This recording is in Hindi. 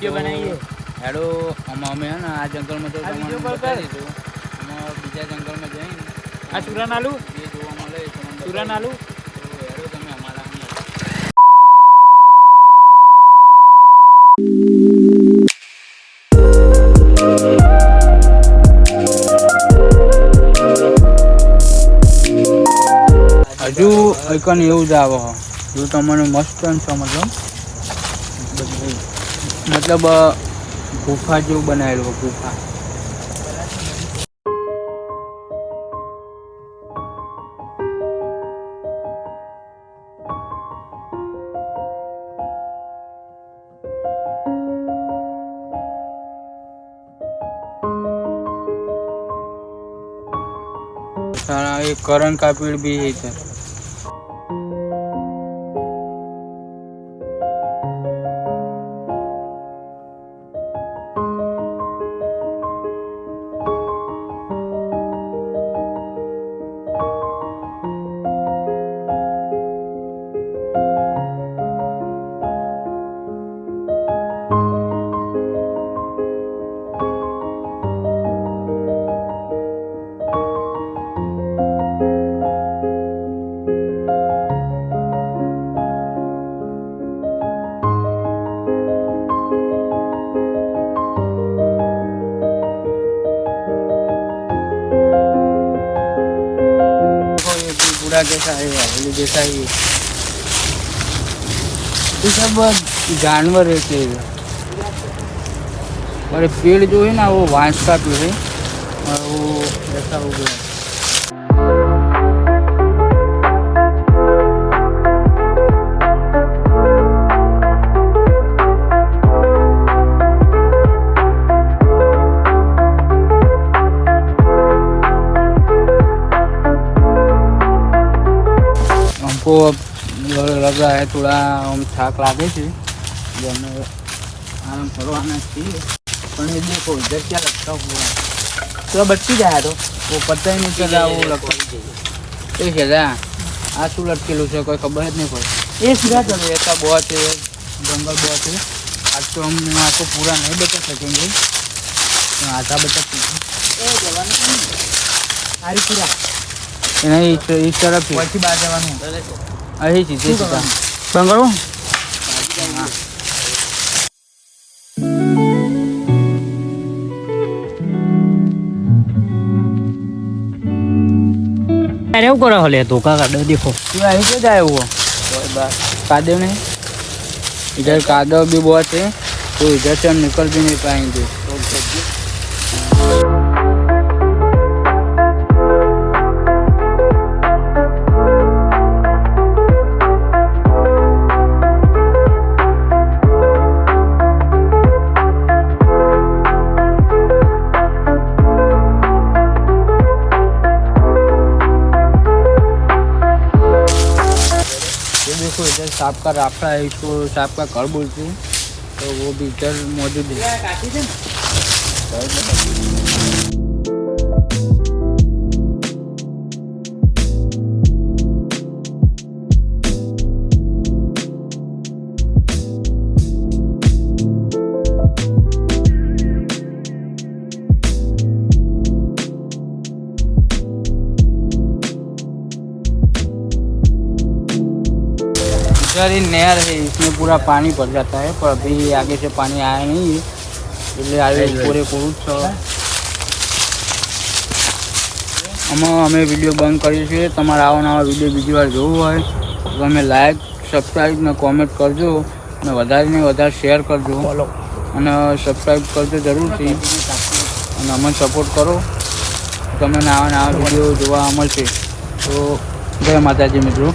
वीडियो बनाइए हेलो અમે હે ને આ જંગલમાં તો તમને બતાવી દીધું અમે બીજા જંગલમાં જઈને આ સુરા નાલુ જે જોવા મળે એ તમને સુરા બતાવી નાલુ તો હેડો તમે અમારા હજુ એકન એવું જ આવે જો તમને મસ્ત મતલબ ગુફા જેવું બનાવેલું ગુફા सारा एक करण का पेड़ भी है इधर। जैसा है हवेली जैसा ही ये सब जानवर रहते हैं और पेड़ जो है ना वो बांस का पेड़ है और वो ऐसा हो गया हमको अब लग रहा है थोड़ा हम थाक लागे थे जो हमें आराम करवाना चाहिए पर ये देखो इधर क्या लगता हुआ तो बच्ची जाए तो वो पता ही नहीं चल रहा वो लगता तो चला आज शू लटकेलू से कोई खबर જ नहीं पड़ी ये सीधा चलो ऐसा बहुत है जंगल बहुत है आज तो हम आपको पूरा नहीं बता सकेंगे तो आता बता नहीं इस तरफ ही बात जवान अही सीधे सीधा बंगलो अरे वो करा हले धोखा काट देखो तू यहीं से जाए वो कादव नहीं इधर कादव भी बहुत है तो इधर से हम निकल भी नहीं पाएंगे देखो इधर सांप का राफ्टा है इसको सांप का घर बोलते हैं तो वो भी इधर मौजूद है सर ये नहर है इसमें पूरा पानी भर जाता है पर अभी आगे से पानी आया नहीं है એટલે આવે પૂરે પૂરું છે અમે વિડીયો બંધ કરીએ છીએ તમારા આવા નવા વિડીયો બીજી વાર જોવું હોય તો તમે લાઈક સબસ્ક્રાઈબ ને કોમેન્ટ કરજો અને વધારે ને વધારે શેર કરજો અને સબસ્ક્રાઈબ કરજો જરૂરથી અને અમને સપોર્ટ કરો તમને આવા નવા વિડીયો જોવા મળશે તો જય માતાજી મિત્રો।